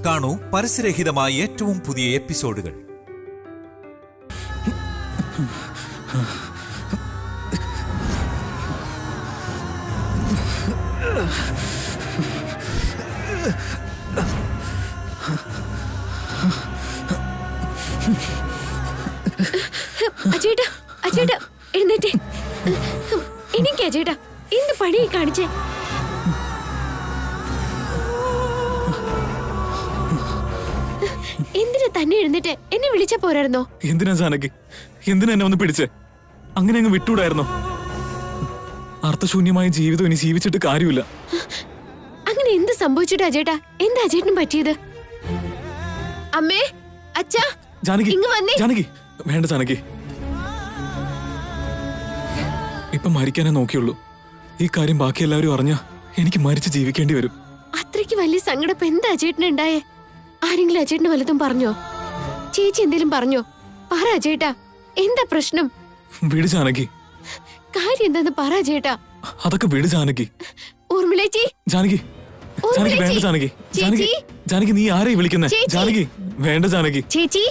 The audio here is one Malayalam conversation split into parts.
കാണൂ പരസ്യരഹിതമായ ഏറ്റവും പുതിയ എപ്പിസോഡുകൾ. അജേട്ടാ, അജേട്ടാ എഴുന്നേറ്റേ. എനിക്ക് അജേട്ടാ എന്ത് പണി കാണിച്ചേ? എന്തിനാ തന്നെ എഴുന്നേറ്റ്? എന്നെ വിളിച്ച പോരായിരുന്നോ? എന്തിനാ ജാനകി, എന്തിനാ എന്നെ ഒന്ന് പിടിച്ചേ? അങ്ങനെ അങ്ങ് വിട്ടൂടായിരുന്നോ? അർത്ഥശൂന്യമായ ജീവിതം ഇനി ജീവിച്ചിട്ട് കാര്യമില്ല. അങ്ങനെ എന്ത് സംഭവിച്ചിട്ട് അജേട്ടാ? എന്താ അജേട്ടനും പറ്റിയത്? അമ്മേ, അച്ഛാ, ജാനകി, ഇങ്ങ് വന്നേ. ജാനകി വേണ്ട ജാനകി, ഇപ്പൊ മരിക്കാനേ നോക്കിയുള്ളൂ. ഈ കാര്യം ബാക്കി എല്ലാവരും അറിഞ്ഞാ എനിക്ക് മരിച്ച് ജീവിക്കേണ്ടി വരും. അത്രയ്ക്ക് വലിയ സങ്കടം എന്താ അജേട്ടന് ഉണ്ടായേ? ആരെങ്കിലും അജേട്ടന് വല്ലതും പറഞ്ഞോ? ചേച്ചി എന്തേലും പറഞ്ഞോ? പറ അജേട്ടാ, എന്താ പ്രശ്നം? വിട് ജാനകി, കാര്യം എന്താന്ന് പറ അജേട്ടാ. അതൊക്കെ വിട് ജാനകി. ഊർമിളേച്ചി, ജാനകി, ജാനകി വേണ്ട ജാനകി. ജാനകി, ജാനകി നീ ആരെയും വിളിക്കുന്നേ? ജാനകി വേണ്ട ജാനകി. ചേച്ചി,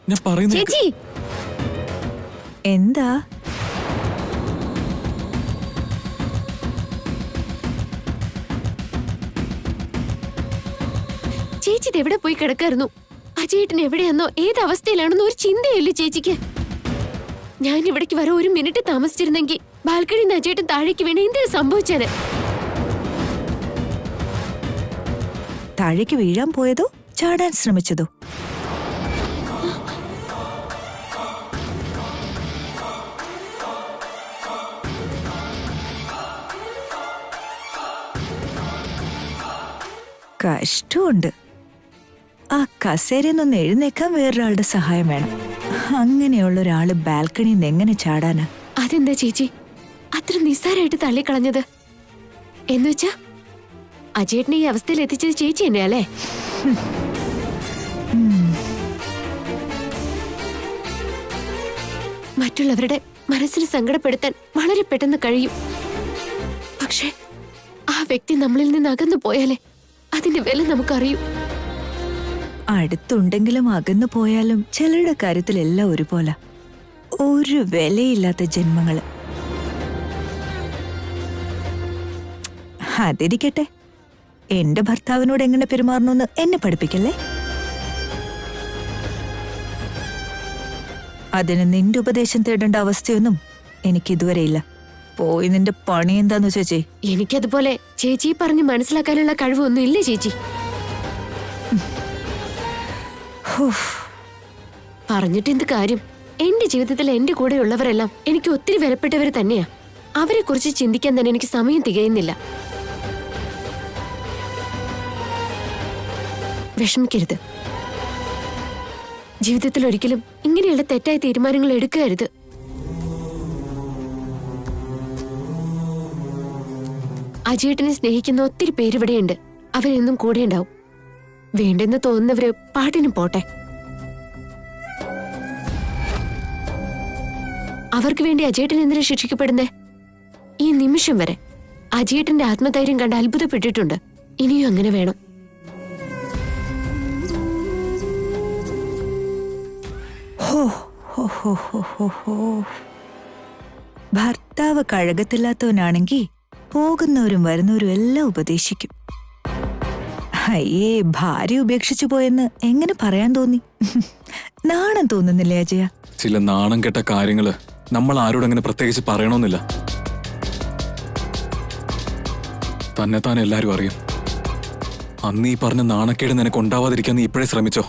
ഞാൻ പറയുന്നു. ചേച്ചി എന്താ? ചേച്ചി എവിടെ പോയി കിടക്കായിരുന്നു? അജേട്ടൻ എവിടെയാന്നോ ഏത് അവസ്ഥയിലാണെന്നോ ഒരു ചിന്തയില്ല ചേച്ചിക്ക്. ഞാൻ ഇവിടേക്ക് വരെ ഒരു മിനിറ്റ് താമസിച്ചിരുന്നെങ്കിൽ ബാൽക്കണിന്ന് അജേട്ടൻ താഴേക്ക് വീണ എന്തിനു സംഭവിച്ചേനെ? താഴേക്ക് വീഴാൻ പോയതോ ചാടാൻ ശ്രമിച്ചതോ? കഷ്ടമുണ്ട്. ആ കസേരയൊന്നൊന്ന് എഴുന്നേക്കാൻ വേറൊരാളുടെ സഹായം വേണം. അങ്ങനെയുള്ള ഒരാള് ബാൽക്കണിയിൽ നിന്ന് എങ്ങനെ ചാടാനാ? അതെന്താ ചേച്ചി അത്ര നിസ്സാരമായിട്ട് തള്ളിക്കളഞ്ഞത്? എന്നുവെച്ചാ അജേട്ടനെ ഈ അവസ്ഥയിൽ എത്തിച്ചത് ചേച്ചി തന്നെയല്ലേ? മറ്റുള്ളവരുടെ മനസ്സിന് സങ്കടപ്പെടുത്താൻ വളരെ പെട്ടെന്ന് കഴിയും. പക്ഷെ ആ വ്യക്തി നമ്മളിൽ നിന്ന് അകന്നു പോയാലേ അതിന്റെ വില നമുക്കറിയൂ. അടുത്തുണ്ടെങ്കിലും അകന്നു പോയാലും ചിലരുടെ കാര്യത്തിൽ എല്ലാം ഒരുപോലെ. ഒരു വിലയില്ലാത്ത ജന്മങ്ങള്. അതിരിക്കട്ടെ, എന്റെ ഭർത്താവിനോട് എങ്ങനെ പെരുമാറണമെന്ന് എന്നെ പഠിപ്പിക്കല്ലേ. അതിന് നിന്റെ ഉപദേശം തേടേണ്ട അവസ്ഥയൊന്നും എനിക്കിതുവരെ ഇല്ല. പോയി നിന്റെ പണി എന്താന്ന് ചേച്ചി? എനിക്കതുപോലെ ചേച്ചി പറഞ്ഞ് മനസ്സിലാക്കാനുള്ള കഴിവൊന്നും ഇല്ല ചേച്ചി. പറഞ്ഞിട്ട് എന്ത് കാര്യം? എന്റെ ജീവിതത്തിൽ എന്റെ കൂടെ ഉള്ളവരെല്ലാം എനിക്ക് ഒത്തിരി വിലപ്പെട്ടവർ തന്നെയാ. അവരെ കുറിച്ച് ചിന്തിക്കാൻ തന്നെ എനിക്ക് സമയം തികയുന്നില്ല. വിഷമിക്കരുത്. ജീവിതത്തിൽ ഒരിക്കലും ഇങ്ങനെയുള്ള തെറ്റായ തീരുമാനങ്ങൾ എടുക്കരുത്. അജേട്ടനെ സ്നേഹിക്കുന്ന ഒത്തിരി പേരിവിടെയുണ്ട്. അവരെന്നും കൂടെ ഉണ്ടാവും. വേണ്ടെന്ന് തോന്നുന്നവര് പാട്ടിന് പോട്ടെ. അവർക്ക് വേണ്ടി അജേട്ടൻ എന്തിനാ ശിക്ഷിക്കപ്പെടുന്നേ? ഈ നിമിഷം വരെ അജേട്ടന്റെ ആത്മധൈര്യം കണ്ട് അത്ഭുതപ്പെട്ടിട്ടുണ്ട്. ഇനിയും അങ്ങനെ വേണം. ഭർത്താവ് കഴകത്തില്ലാത്തവനാണെങ്കി പോകുന്നവരും വരുന്നവരും എല്ലാം ഉപദേശിക്കും. അയ്യേ, ഭാര്യ ഉപേക്ഷിച്ചു പോയെന്ന് എങ്ങനെ പറയാൻ തോന്നി? നാണം തോന്നുന്നില്ലേ അജയ? ചില നാണം കെട്ട കാര്യങ്ങള് നമ്മൾ ആരോടങ്ങനെ പ്രത്യേകിച്ച് പറയണമെന്നില്ല. തന്നെത്താൻ എല്ലാരും അറിയും. അന്ന് ഈ പറഞ്ഞ നാണക്കേട് നിനക്ക് ഉണ്ടാവാതിരിക്കാൻ നീ ഇപ്പോഴേ ശ്രമിച്ചോ?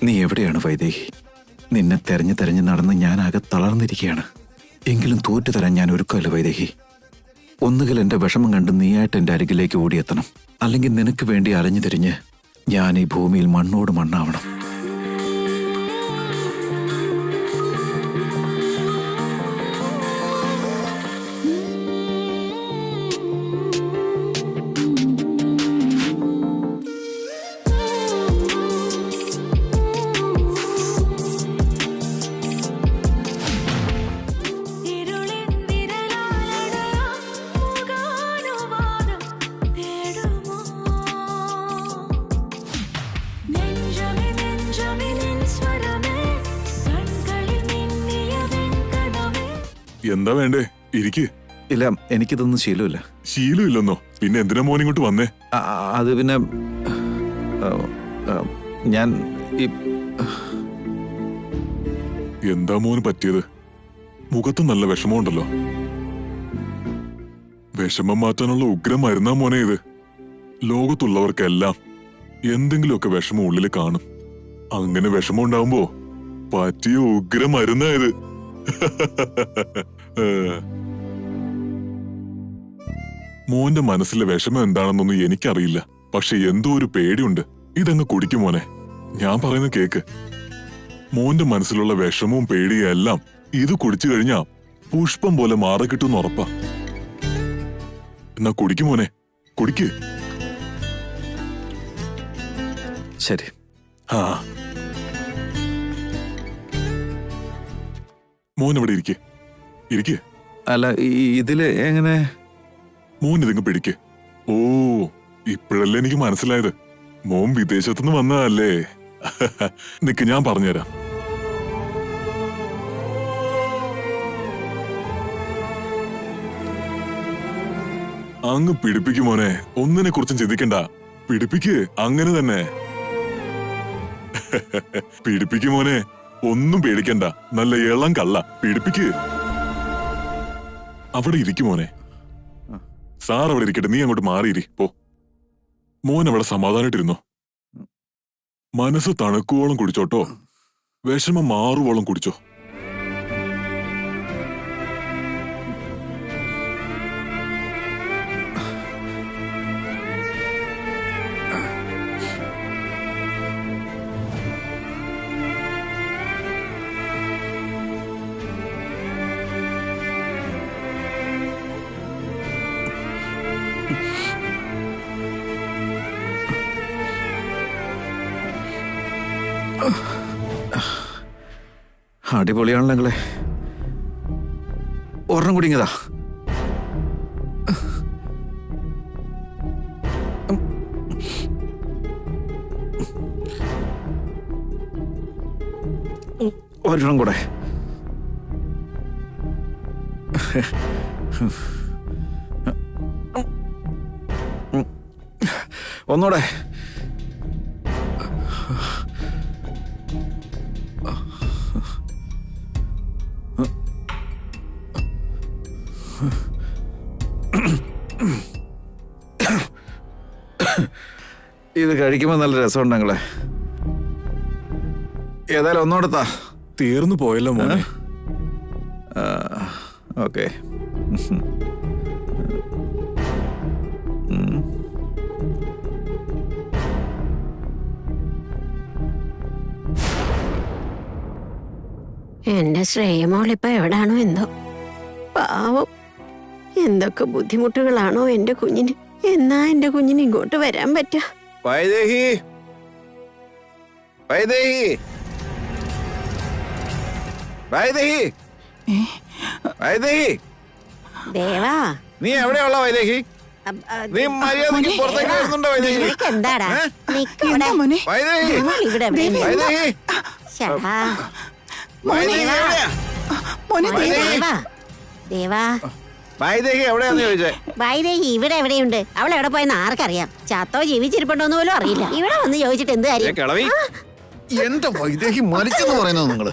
നീ എവിടെയാണ് വൈദേഹി? നിന്നെ തെരഞ്ഞു തെരഞ്ഞു നടന്ന് ഞാനാകെ തളർന്നിരിക്കുകയാണ്. എങ്കിലും തോറ്റു തരാൻ ഞാൻ ഒരുക്കമല്ല വൈദേഹി. ഒന്നുകിൽ എന്റെ വിഷമം കണ്ട് നീയായിട്ട് എന്റെ അരികിലേക്ക് ഓടിയെത്തണം, അല്ലെങ്കിൽ നിനക്ക് വേണ്ടി അലഞ്ഞു തിരിഞ്ഞ് ഞാൻ ഈ ഭൂമിയിൽ മണ്ണോട് മണ്ണാവണം. എന്താ വേണ്ടേ? ഇരിക്ക്. ഇല്ല, എനിക്കിതൊന്നും ശീലമില്ല. ശീലമില്ലെന്നോ? പിന്നെ എന്തിനാ മോൻ ഇങ്ങോട്ട് വന്നേ? അത് പിന്നെ ഞാൻ എന്താ മോന് പറ്റിയത്? മുഖത്ത് നല്ല വിഷമമുണ്ടല്ലോ. വിഷമം മാറ്റാനുള്ള ഉഗ്രം മരുന്നാ മോനെ ഇത്. ലോകത്തുള്ളവർക്കെല്ലാം എന്തെങ്കിലുമൊക്കെ വിഷമം ഉള്ളിൽ കാണും. അങ്ങനെ വിഷമം ഉണ്ടാവുമ്പോ പറ്റിയ ഉഗ്രം മരുന്നായത്. മോന്റെ മനസ്സിലെ വിഷമം എന്താണെന്നൊന്നും എനിക്കറിയില്ല. പക്ഷെ എന്തോ ഒരു പേടിയുണ്ട്. ഇതങ്ങ് കുടിക്കും മോനെ. ഞാൻ പറയുന്ന കേക്ക്. മോന്റെ മനസ്സിലുള്ള വിഷമവും പേടിയും എല്ലാം ഇത് കുടിച്ചു കഴിഞ്ഞാ പുഷ്പം പോലെ മാറി കിട്ടുമെന്ന് ഉറപ്പാ. എന്നാ കുടിക്കും മോനെ, കുടിക്ക്. ശരി. ആ മോൻ ഇവിടെ ഇരിക്ക്. ഇരിക്ക്. അല്ല, ഇതില് എങ്ങനെ? മോൻ ഇതിങ്ങ് പിടിക്ക്. ഓ, ഇപ്പോഴല്ലേ എനിക്ക് മനസ്സിലായത്. മോൻ വിദേശത്തുനിന്ന് വന്നതല്ലേ? നിക്ക്, ഞാൻ പറഞ്ഞുതരാം. അങ്ങ് പിടിപ്പിക്കും മോനെ. ഒന്നിനെ കുറിച്ചും ചിന്തിക്കണ്ട. പിടിപ്പിക്ക്. അങ്ങനെ തന്നെ പിടിപ്പിക്കും മോനെ. ഒന്നും പേടിക്കണ്ട. നല്ല ഇളം കള്ള. പിടിപ്പിക്ക്. അവിടെ ഇരിക്കും മോനെ. സാർ അവിടെ ഇരിക്കട്ടെ. നീ അങ്ങോട്ട് മാറിയിരി. പോ. മോൻ അവിടെ സമാധാനായിട്ടിരുന്നോ. മനസ്സ് തണുക്കുവോളം കുടിച്ചോട്ടോ. വിഷമം മാറുവോളം കുടിച്ചോ. അടിപൊളിയാണല്ലോ നിങ്ങളെ. ഒരെണ്ണം കുടിങ്ങതാ. ഒരെണ്ണം കൂടെ. ഒന്നൂടെ. ഇത് കഴിക്കുമ്പോ നല്ല രസമുണ്ട് നിങ്ങളെ. ഏതായാലും ഒന്നോടത്താ. തീർന്നു പോയല്ലോ മോനെ. ഓക്കെ. എന്റെ ശ്രേയമോളിപ്പോ എവിടാണോ എന്തോ. പാവം, എന്തൊക്കെ ബുദ്ധിമുട്ടുകളാണോ എന്റെ കുഞ്ഞിന്. എന്നാ എന്റെ കുഞ്ഞിന് ഇങ്ങോട്ട് വരാൻ പറ്റാ. വൈദേഹി, വൈദേഹി, വൈദേഹി, വൈദേഹി. ദേവാ, നീ എവിടെയുള്ള വൈദേഹി? നീ മര്യാദയ്ക്ക് പുറത്തേക്ക് വരുന്നുണ്ടോ വൈദേഹി? എന്താടാ വൈദേഹി, ഇവിടെ വൈദേഹി, ദേവാ, വൈദേഹി എവിടെയാന്ന് ചോദിച്ചേ? വൈദേഹി ഇവിടെ എവിടെയുണ്ട്? അവൾ എവിടെ പോയെന്ന് ആർക്കറിയാം? ചത്തോ ജീവിച്ചിരിപ്പുണ്ടോന്ന് പോലും അറിയില്ല. ഇവിടെ വന്ന് ചോദിച്ചിട്ട് എന്ത് കാര്യം? എന്റെ വൈദേഹി മരിച്ചെന്ന് പറയുന്നത് നിങ്ങള്?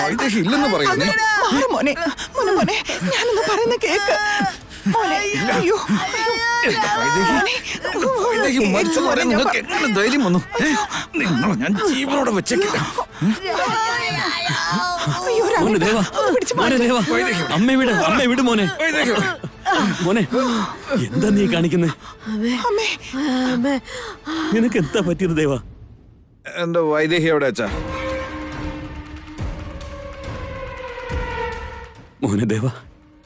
വൈദേഹി ഇല്ലെന്ന് പറയുന്നേ. ഞാനൊന്ന് പറയുന്ന കേക്ക്. മരിച്ചു പറയാൻ നിങ്ങൾക്ക് എങ്ങനെ ധൈര്യം വന്നു? നിങ്ങളെ ഞാൻ ജീവനോടെ വെച്ചേക്കില്ല. മോനെ ദേവാ, മോനെ ദേവാ, അമ്മ വിട് മോനെ. മോനെ, എന്താ നീ കാണിക്കുന്നേ? നിനക്ക് എന്താ പറ്റിയത് ദേവാ? എന്റെ വൈദേഹി എവിടെ അച്ഛാ? മോനെ ദേവാ,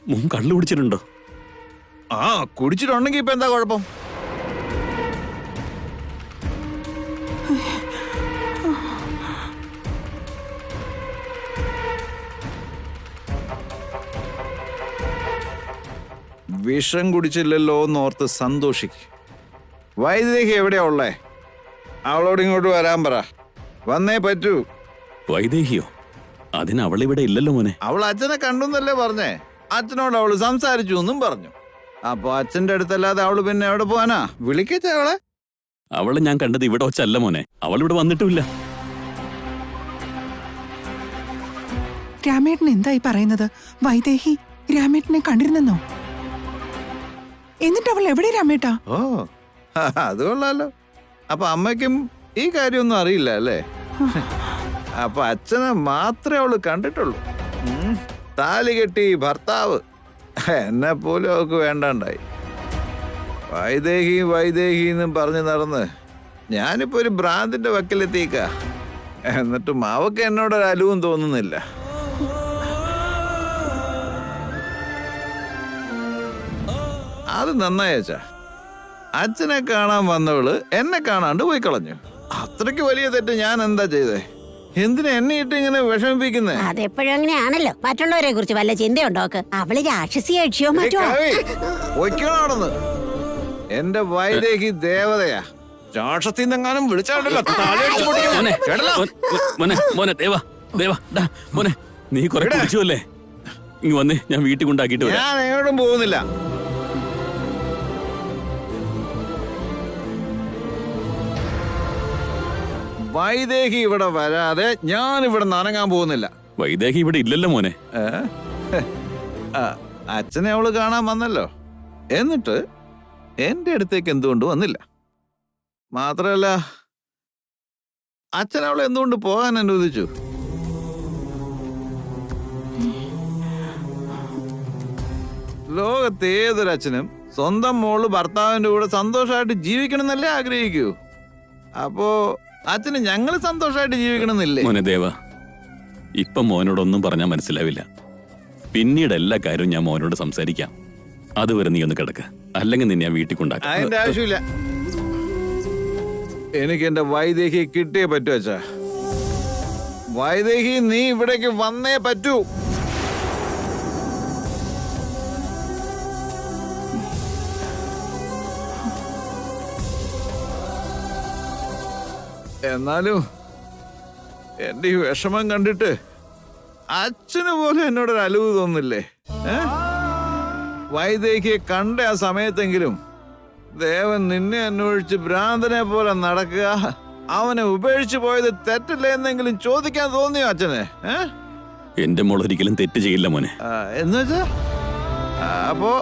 മോൻ കള്ളു കുടിച്ചിട്ടുണ്ടോ? ആ, കുടിച്ചിട്ടുണ്ടെങ്കി ഇപ്പൊ എന്താ കുഴപ്പം? വിഷം കുടിച്ചില്ലല്ലോ എന്നോർത്ത് സന്തോഷിക്ക്. വൈദേഹി എവിടെയാ ഉള്ളേ? അവളോട് ഇങ്ങോട്ട് വരാൻ പറ. വന്നേ പറ്റൂ. വൈദേഹിയോ? അതിന് അവളിവിടെ ഇല്ലല്ലോ മോനെ. അവൾ അച്ഛനെ കണ്ടെന്നല്ലേ പറഞ്ഞേ? അച്ഛനോട് അവള് സംസാരിച്ചു എന്നും പറഞ്ഞു. അപ്പൊ അച്ഛന്റെ അടുത്തല്ലാതെ അവള് പിന്നെ എവിടെ പോവാനാ? വിളിക്കച്ചേ അവളെ. അവളെ ഞാൻ കണ്ടത് ഇവിടെ വച്ചല്ല മോനെ. അവളിവിടെ വന്നിട്ടുമില്ല. രാമേട്ടൻ എന്തായി പറയുന്നത്? വൈദേഹി രാമേട്ടനെ കണ്ടിരുന്നെന്നോ? എന്നിട്ട് അവൾ എവിടെ രാമേട്ടാ? ഓ, അത് കൊള്ളാലോ. അപ്പൊ അമ്മയ്ക്കും ഈ കാര്യമൊന്നും അറിയില്ല അല്ലേ? അപ്പൊ അച്ഛനെ മാത്രമേ അവള് കണ്ടിട്ടുള്ളൂ. താലി കെട്ടി ഭർത്താവ് എന്നെ പോലും അവൾക്ക് വേണ്ടാണ്ടായി. വൈദേഹി വൈദേഹി എന്നും പറഞ്ഞു നടന്ന് ഞാനിപ്പോ ഒരു ഭ്രാന്തിന്റെ വക്കിലെത്തിക്ക. എന്നിട്ടും അവക്ക് എന്നോടൊരു അലുവും തോന്നുന്നില്ല. അത് നന്നായി അച്ഛാ. അച്ഛനെ കാണാൻ വന്നവള് എന്നെ കാണാണ്ട് പോയി കളഞ്ഞു. അത്രയ്ക്ക് വലിയ തെറ്റ് ഞാൻ എന്താ ചെയ്തേ? എന്തിനാ എന്നെ ഇട്ട് ഇങ്ങനെ വിഷമിപ്പിക്കുന്നേ? അതെപ്പോഴും അങ്ങനെയാണല്ലോ. മറ്റുള്ളവരെ കുറിച്ച് വല്ല ചിന്തയുണ്ടോ? അവള് രാക്ഷസി അഴിയോ മറ്റോ? ഒയ്ക്കണോടന്ന്. എന്റെ വൈദേഹി ദേവതയാ. രാക്ഷസിന്നെങ്ങാനും വിളിച്ചാണ്ടല്ലോ നീ കുറെ കുടിച്ചുവല്ലേ? ഇങ്ങ് വന്നേ, ഞാൻ വീട്ടിൽ കൊണ്ടാക്കിട്ട് വരാം. ഞാൻ എങ്ങോട്ടും പോകുന്നില്ല. വൈദേഹി ഇവിടെ വരാതെ ഞാൻ ഇവിടെ നനങ്ങാൻ പോകുന്നില്ല. വൈദേഹി ഇവിടെ ഇല്ലല്ലോ മോനെ. അച്ഛനെ അവള് കാണാൻ വന്നല്ലോ. എന്നിട്ട് എന്റെ അടുത്തേക്ക് എന്തുകൊണ്ട് വന്നില്ല? മാത്രല്ല അച്ഛൻ അവളെ എന്തുകൊണ്ട് പോകാൻ അനുവദിച്ചു? ലോകത്ത് ഏതൊരച്ഛനും സ്വന്തം മോള് ഭർത്താവിന്റെ കൂടെ സന്തോഷമായിട്ട് ജീവിക്കണം എന്നല്ലേ ആഗ്രഹിക്കൂ. അപ്പോ അച്ഛന് ഞങ്ങള് സന്തോഷമായിട്ട് ജീവിക്കണമെന്നില്ലേ? മോനെ ദേവ, ഇപ്പൊ മോനോടൊന്നും പറഞ്ഞാൽ മനസ്സിലാവില്ല. പിന്നീട് എല്ലാ കാര്യവും ഞാൻ മോനോട് സംസാരിക്കാം. അതുവരെ നീ ഒന്ന് കിടക്ക, അല്ലെങ്കിൽ നിന്നെ ഞാൻ വീട്ടിൽ കൊണ്ടാക്കാം. അതിന്റെ ആവശ്യമില്ല. എനിക്ക് എന്റെ വൈദേഹി കിട്ടിയേ പറ്റൂ അച്ഛാ. വൈദേഹി നീ ഇവിടേക്ക് വന്നേ പറ്റൂ. എന്നാലും എന്റെ ഈ വിഷമം കണ്ടിട്ട് അച്ഛന് പോലും എന്നോടൊരു അലുവ് തോന്നില്ലേ? വൈദേഹിയെ കണ്ട ആ സമയത്തെങ്കിലും ദേവൻ നിന്നെ അന്വേഷിച്ച് ഭ്രാന്തനെ പോലെ നടക്കുക, അവനെ ഉപേക്ഷിച്ചു പോയത് തെറ്റല്ലേ എന്നെങ്കിലും ചോദിക്കാൻ തോന്നിയോ അച്ഛനെ? എന്റെ മോൾ ഒരിക്കലും തെറ്റ് ചെയ്യില്ല മോനെ. എന്നുവെച്ചാ അപ്പോ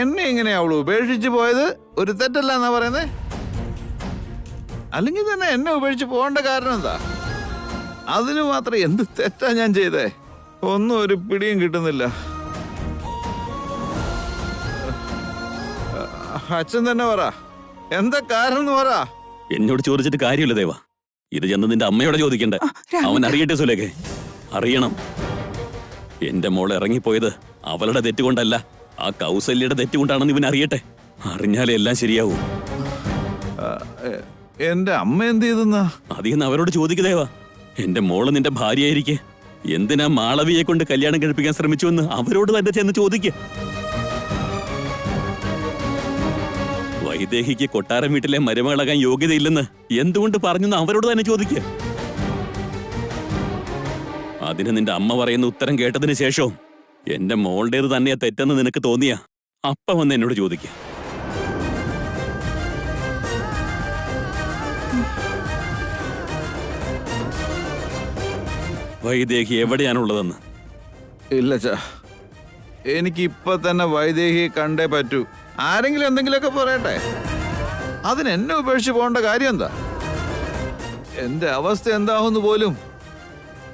എന്നെ ഇങ്ങനെ അവള് ഉപേക്ഷിച്ചു പോയത് ഒരു തെറ്റല്ല എന്നാ പറയുന്നേ? അല്ലെങ്കിൽ തന്നെ എന്നെ ഉപേക്ഷിച്ച് പോകേണ്ട കാരണം എന്താ? അതിന് മാത്രം എന്ത് തെറ്റാ ഞാൻ ചെയ്തേ? ഒന്നും ഒരു പിടിയും കിട്ടുന്നില്ല. അച്ഛൻ തന്നെ പറ, എന്താ കാരണം എന്ന് പറ. എന്നോട് ചോദിച്ചിട്ട് കാര്യമില്ല ദേവ. ഇത് ചെന്ന് നിന്റെ അമ്മയോടെ ചോദിക്കണ്ടേ? അവൻ അറിയട്ടെ സുലേഖെ, അറിയണം. എന്റെ മോൾ ഇറങ്ങിപ്പോയത് അവളുടെ തെറ്റുകൊണ്ടല്ല, ആ കൗസല്യയുടെ തെറ്റുകൊണ്ടാണെന്ന് ഇവൻ അറിയട്ടെ. അറിഞ്ഞാലേ എല്ലാം ശരിയാവൂ. എന്റെ അമ്മ എന്ത് ചെയ്തെന്നാ? അതിന്ന് അവരോട് ചോദിക്കതേവാ. എന്റെ മോള് നിന്റെ ഭാര്യയായിരിക്കെ എന്തിനാ മാളവിയെ കൊണ്ട് കല്യാണം കഴിപ്പിക്കാൻ ശ്രമിച്ചുവെന്ന് അവരോട് തന്നെ ചെന്ന് ചോദിക്ക. വൈദേഹിക്ക് കൊട്ടാരം വീട്ടിലെ മരുമകളാകാൻ യോഗ്യതയില്ലെന്ന് എന്തുകൊണ്ട് പറഞ്ഞെന്ന് അവരോട് തന്നെ ചോദിക്ക. അതിന് നിന്റെ അമ്മ പറയുന്ന ഉത്തരം കേട്ടതിന് ശേഷവും എന്റെ മോളുടേത് തന്നെയാ തെറ്റെന്ന് നിനക്ക് തോന്നിയ അപ്പ വന്ന് എന്നോട് ചോദിക്ക. വൈദേഹി എവിടെയാണുള്ളതെന്ന്? ഇല്ല ചാ, എനിക്ക് ഇപ്പൊ തന്നെ വൈദേഹിയെ കണ്ടേ പറ്റൂ. ആരെങ്കിലും എന്തെങ്കിലുമൊക്കെ പറയട്ടെ, അതിന് എന്നെ ഉപേക്ഷിച്ച് പോകേണ്ട കാര്യം എന്താ? എന്റെ അവസ്ഥ എന്താവുന്നു പോലും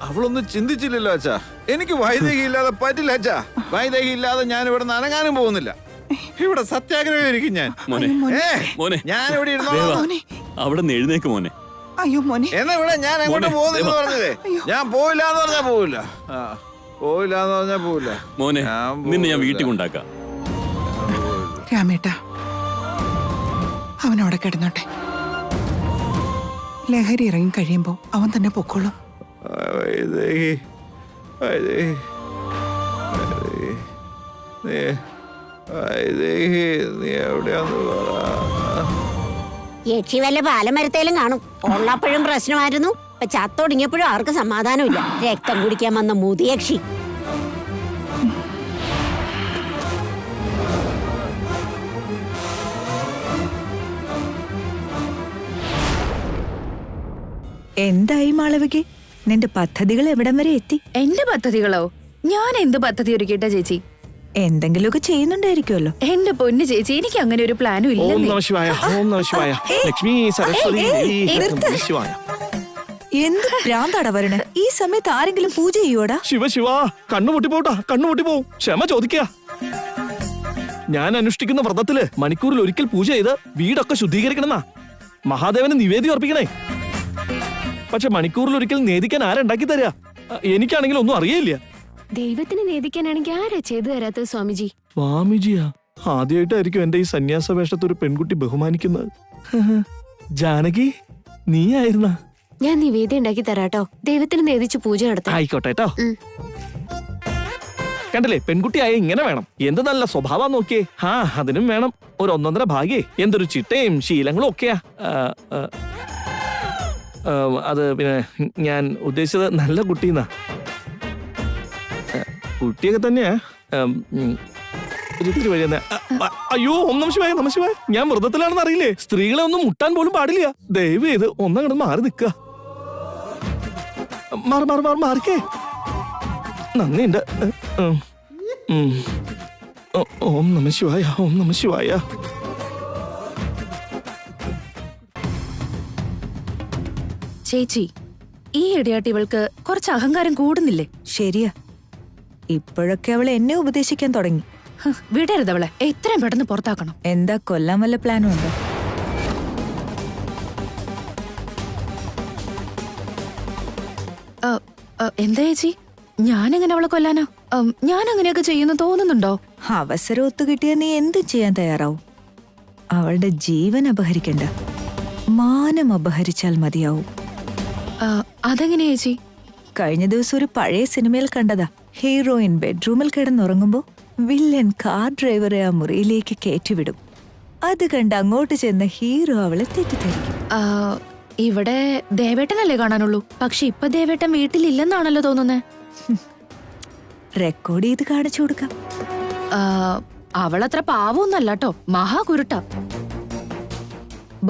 അവളൊന്നും ചിന്തിച്ചില്ലല്ലോ അച്ഛാ. എനിക്ക് വൈദേഹി ഇല്ലാതെ പറ്റില്ല അച്ഛാ. വൈദേഹി ഇല്ലാതെ ഞാൻ ഇവിടെ നിന്ന് അനങ്ങാനും പോകുന്നില്ല. ഇവിടെ സത്യാഗ്രഹം ഇരിക്കും ഞാൻ. ഞാൻ ഇവിടെ അവിടെ നിന്ന് എഴുന്നേക്ക് മോനെ. അയ്യോ മോനെ, എന്നാ ഇവിടെ ഞാൻ എങ്ങോട്ട് പോകുന്നില്ല പറഞ്ഞതേ. ഞാൻ പോയില്ല എന്ന് പറഞ്ഞാ പോവില്ല. പോയില്ല എന്ന് പറഞ്ഞാ പോവില്ല മോനെ. നിന്നെ ഞാൻ വീട്ടിൽ കൊണ്ടാക്കാം. രാമേട്ട, അവനവിടെ കിടന്നോട്ടെ. ലഹരി ഇറങ്ങി കഴിയുമ്പോ അവൻ തന്നെ പൊക്കോളും. വൈദേഹി, വൈദേഹി, വൈദേഹി, നീ എവിടെയാന്ന് പറ. യക്ഷി വല്ല പാലമരത്തേലും കാണും. ഉള്ളപ്പോഴും പ്രശ്നമായിരുന്നു, ഇപ്പൊ ചത്തൊടുങ്ങിയപ്പോഴും ആർക്ക് സമാധാനമില്ല. രക്തം കുടിക്കാൻ വന്ന മുതിയക്ഷി. എന്തായി മാളവികെ, നിന്റെ പദ്ധതികൾ എവിടം വരെ എത്തി? എന്റെ പദ്ധതികളോ? ഞാൻ എന്ത് പദ്ധതി ഒരുക്കിയിട്ടാ ചേച്ചി? എന്തെങ്കിലുമൊക്കെ ചെയ്യുന്നുണ്ടായിരിക്കുമല്ലോ. എന്റെ പൊന്നു ചേച്ചി, എനിക്ക് അങ്ങനെ ഒരു പ്ലാനും ഇല്ല. എന്ത് ഭ്രാന്താടാ വരണേ? ഈ സമയത്ത് ആരെങ്കിലും പൂജ ചെയ്യോടാ? ശിവ കണ്ണുമുട്ടിപ്പോട്ടാ, കണ്ണുമുട്ടിപ്പോവും. ക്ഷമ ചോദിക്കുക. ഞാൻ അനുഷ്ഠിക്കുന്ന വ്രതത്തില് മണിക്കൂറിൽ ഒരിക്കൽ പൂജ ചെയ്ത് വീടൊക്കെ ശുദ്ധീകരിക്കണമെന്നാ. മഹാദേവന് നിവേദ്യം അർപ്പിക്കണേ. പക്ഷെ മണിക്കൂറിൽ ഒരിക്കൽ നേദിക്കാൻ ആരുണ്ടാക്കി തരാ? എനിക്കാണെങ്കിൽ ഒന്നും അറിയില്ല. ദൈവത്തിന് നേദിക്കാനാണെങ്കിൽ ആരാ ചെയ്തു തരാത്തത് സ്വാമിജി? സ്വാമിജിയാ? ആദ്യമായിട്ടായിരിക്കും എന്റെ ഈ സന്യാസ വേഷത്ത് ഒരു പെൺകുട്ടി ബഹുമാനിക്കുന്നത്. ജാനകി, നീ ആയിരുന്ന? ഞാൻ നിവേദ്യം ഉണ്ടാക്കി തരാട്ടോ. ദൈവത്തിന് നേദിച്ച് പൂജ നടത്താം. ആയിക്കോട്ടെ കേട്ടോ. കണ്ടില്ലേ, പെൺകുട്ടിയായ ഇങ്ങനെ വേണം. എന്ത് നല്ല സ്വഭാവം നോക്കിയേ. അതിനും വേണം ഒരു ഒന്നൊന്നര ഭാഗ്യേ. എന്തൊരു ചിട്ടയും ശീലങ്ങളും ഒക്കെയാ. അത് പിന്നെ ഞാൻ ഉദ്ദേശിച്ചത് നല്ല കുട്ടീന്നാ. കുട്ടിയൊക്കെ തന്നെയാ. ഒരിത്തിരി വഴി. അയ്യോ, ഓം നമഃ ശിവായ, നമഃ ശിവായ. ഞാൻ വ്രതത്തിലാണെന്ന് അറിയില്ലേ. സ്ത്രീകളെ ഒന്നും മുട്ടാൻ പോലും പാടില്ല. ദയവ് ചെയ്ത് ഒന്നങ്ങോട്ട് മാറി നിൽക്കുക. മാറിക്കേ. നന്ദിയുണ്ട്. ഓം നമഃ ശിവായ, ഓം നമഃ ശിവായ. ചേച്ചി, ഈ ഇടയാട്ടി ഇവൾക്ക് കുറച്ച് അഹങ്കാരം കൂടുന്നില്ലേ? ശരിയാ, ഇപ്പോഴൊക്കെ അവൾ എന്നെ ഉപദേശിക്കാൻ തുടങ്ങി. വിടരുത് അവളെ. എത്രയും പെട്ടെന്ന് പുറത്താക്കണം. എന്താ, കൊല്ലാൻ വല്ല പ്ലാനും ഉണ്ടോ? എന്താ ചേച്ചി, ഞാനെങ്ങനെ അവളെ കൊല്ലാനോ? ഞാൻ അങ്ങനെയൊക്കെ ചെയ്യുന്നു തോന്നുന്നുണ്ടോ? അവസരം ഒത്തുകിട്ടിയ നീ എന്ത് ചെയ്യാൻ തയ്യാറാവും? അവളുടെ ജീവൻ അപഹരിക്കണ്ട, മാനം അപഹരിച്ചാൽ മതിയാവും. അതെങ്ങനെ ചേച്ചി? കഴിഞ്ഞ ദിവസം ഒരു പഴയ സിനിമയിൽ കണ്ടതാ. ഹീറോയിൻ ബെഡ്റൂമിൽ കിടന്നുറങ്ങുമ്പോ വില്ലൻ കാർ ഡ്രൈവറെ ആ മുറിയിലേക്ക് കയറ്റിവിടും. അത് കണ്ട് അങ്ങോട്ട് ചെന്ന് ഹീറോ അവളെ തെറ്റിദ്ധരിക്കും. ഇവിടെ ദേവേട്ടനല്ലേ കാണാനുള്ളൂ. പക്ഷെ ഇപ്പൊ ദേവേട്ടൻ വീട്ടിലില്ലെന്നാണല്ലോ തോന്നുന്നേ. റെക്കോർഡ് ചെയ്ത് കാണിച്ചു കൊടുക്കാം. അവളത്ര പാവൊന്നല്ല കേട്ടോ, മഹാകുരുട്ട.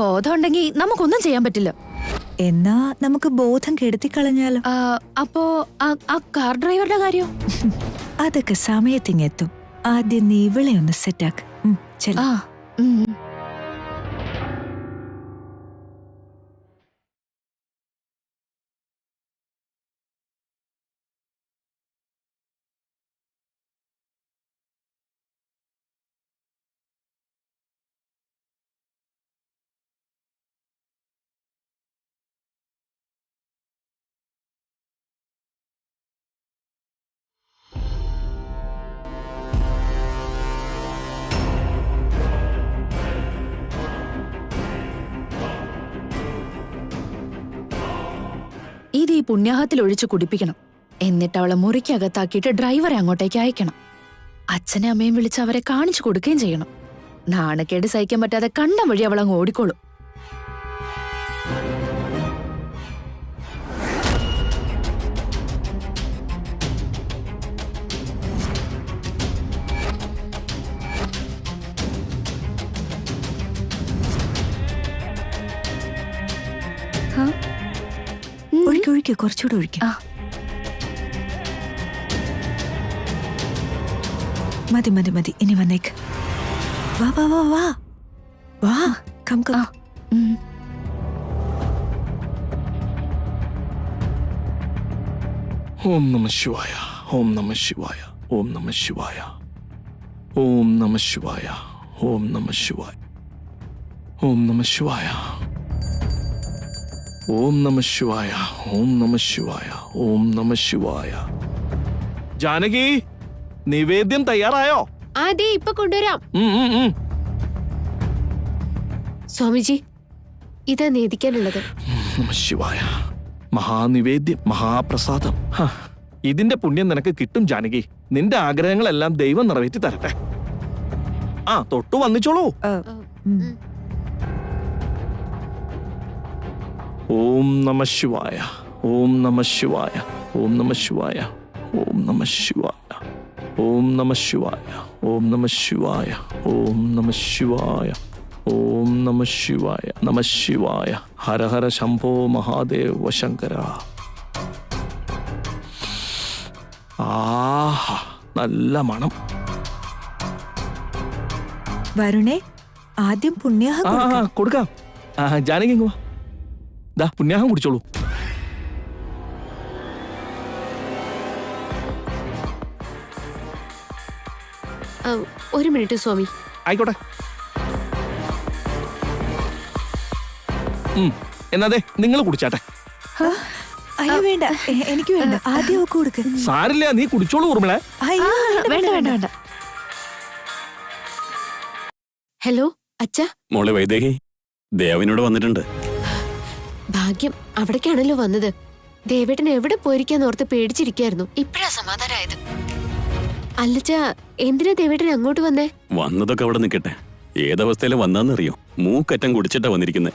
ബോധം ഉണ്ടെങ്കിൽ നമുക്കൊന്നും ചെയ്യാൻ പറ്റില്ല. എന്നാ നമുക്ക് ബോധം കെടുത്തി കളഞ്ഞാലോ? അപ്പോ ആ കാർ ഡ്രൈവറുടെ കാര്യം? അതൊക്കെ സമയത്തിങ്ങെത്തും. ആദ്യം നീ ഇവളെ ഒന്ന് സെറ്റാക്ക്. ചെല്ല. ഇത് ഈ പുണ്യാഹത്തിൽ ഒഴിച്ചു കുടിപ്പിക്കണം. എന്നിട്ട് അവളെ മുറിക്കകത്താക്കിയിട്ട് ഡ്രൈവറെ അങ്ങോട്ടേക്ക് അയക്കണം. അച്ഛനെ അമ്മയും വിളിച്ച് അവരെ കാണിച്ചു കൊടുക്കുകയും ചെയ്യണം. നാണക്കേട് സഹിക്കാൻ പറ്റാതെ കണ്ട വഴി അവൾ അങ്ങ് ഓടിക്കോളും. ഒഴിക്കൊഴിക്കോ, കുറച്ചുകൂടെ ഒഴിക്കും. മതി മതി മതി, ഇനി വന്നേക്ക്. വാ വാ വാ വാ വാ കം കം. ഓം നമഃ ശിവായ, ഓം നമഃ ശിവായ, ഓം നമഃ ശിവായ, ഓം നമഃ ശിവായ, ഓം നമഃ ശിവായ, ഓം നമഃ ശിവായ, ഓം നമഃ ശിവായ, ഓം നമഃ ശിവായ, ഓം നമഃ ശിവായ. ജാനകി, നിവേദ്യം തയ്യാറായോ? അതെ, ഇപ്പൊ കൊണ്ടുവരാം. സ്വാമിജി, ഇതാ നേദിക്കാനുള്ളത്. നമഃ ശിവായ. മഹാനിവേദ്യം, മഹാപ്രസാദം. ഇതിന്റെ പുണ്യം നിനക്ക് കിട്ടും ജാനകി. നിന്റെ ആഗ്രഹങ്ങളെല്ലാം ദൈവം നിറവേറ്റി തരട്ടെ. തൊട്ടു വന്നിച്ചോളൂ. ഓം നമഃ ശിവായ, ഓം നമഃ ശിവായ, ഓം നമഃ ശിവായ, ഓം നമഃ ശിവായ, ഓം നമഃ ശിവായ, ഓം നമഃ ശിവായ, ഓം നമഃ ശിവായ, ഓം നമഃ ശിവായ, നമഃ ശിവായ. ഹര ഹര ശംഭോ മഹാദേവ ശങ്കര. ആഹാ, നല്ല മണം. വരുണേ, ആദ്യം പുണ്യാഹം കൊടുക്കാം. ജാനകി ഇങ്ങ് വാ. ദാ പുണ്യാഹം കുടിച്ചോളൂ. ഒരു മിനിറ്റ് സ്വാമി. ആയിക്കോട്ടെ. എന്നാതെ നിങ്ങൾ കുടിച്ചാട്ടെ. അയ്യോ വേണ്ട, എനിക്ക് വേണ്ട. ആദ്യം ഒക്കെ കൊടുക്ക. സാരില്ല, നീ കുടിച്ചോളൂ ഊർമിളെ. അയ്യോ വേണ്ട വേണ്ട വേണ്ട. ഹലോ അച്ഛ. മോളെ വൈദേഹി, ദേവനോട് വന്നിട്ടുണ്ട്. ഭാഗ്യം, അവിടേക്കാണല്ലോ വന്നത്. ദേവേട്ടൻ എവിടെ പോയിരിക്കാന്ന് ഓർത്ത് പേടിച്ചിരിക്കായിരുന്നു. ഇപ്പഴാ സമാധാനായത്. അല്ലച്ച, എന്തിനാ ദേവേട്ടൻ അങ്ങോട്ട് വന്നേ? വന്നതൊക്കെ അവിടെ നിൽക്കട്ടെ. ഏതവസ്ഥയിലും വന്നാന്നറിയോ? മൂക്കറ്റം കുടിച്ചിട്ടാ വന്നിരിക്കുന്നത്.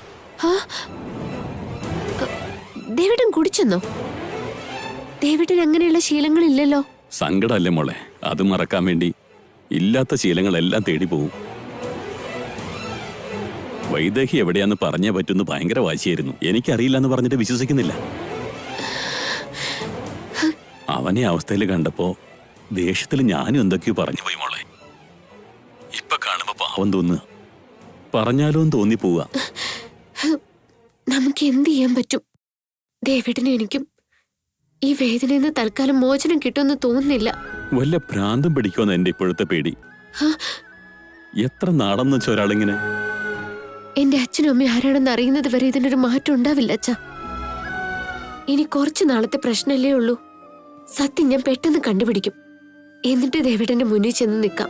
ദേവേട്ടൻ കുടിച്ചെന്നോ? ദേവേട്ടൻ അങ്ങനെയുള്ള ശീലങ്ങളില്ലല്ലോ. സങ്കടമല്ലേ മോളെ, അത് മറക്കാൻ വേണ്ടി ഇല്ലാത്ത ശീലങ്ങളെല്ലാം തേടി പോവും. വൈദേഹി എവിടെയാന്ന് പറഞ്ഞേ പറ്റുന്നു ഭയങ്കര വാശിയായിരുന്നു. എനിക്കറിയില്ല എന്ന് പറഞ്ഞിട്ട് വിശ്വസിക്കുന്നില്ല. അവനെ അവസ്ഥയിൽ കണ്ടപ്പോ ദേഷ്യത്തിൽ ഞാനും എന്തൊക്കെയോ പറഞ്ഞു പോയി മോളെ. ഇപ്പൊ കാണുമ്പോ പാവം തോന്നുക. പറഞ്ഞാലോ തോന്നി പോവുക. നമുക്ക് എന്ത് ചെയ്യാൻ പറ്റും? ദേവേട്ടനും എനിക്കും ഈ വേദനയിൽ നിന്ന് തൽക്കാലം മോചനം കിട്ടുമെന്ന് തോന്നുന്നില്ല. വല്ല ഭ്രാന്തം പിടിക്കുമെന്ന് എന്റെ ഇപ്പോഴത്തെ പേടി. എത്ര നാടെന്ന് വെച്ച ഒരാളിങ്ങനെ. എന്റെ അച്ഛനും അമ്മയും ആരാണെന്ന് അറിയുന്നത് വരെ ഇതിനൊരു മാറ്റം ഉണ്ടാവില്ല അച്ഛാ. ഇനി കുറച്ചു നാളത്തെ പ്രശ്നമല്ലേ ഉള്ളൂ. സത്യം ഞാൻ പെട്ടെന്ന് കണ്ടുപിടിക്കും. എന്നിട്ട് ദേവേട്ടന്റെ മുന്നിൽ ചെന്ന് നിൽക്കാം.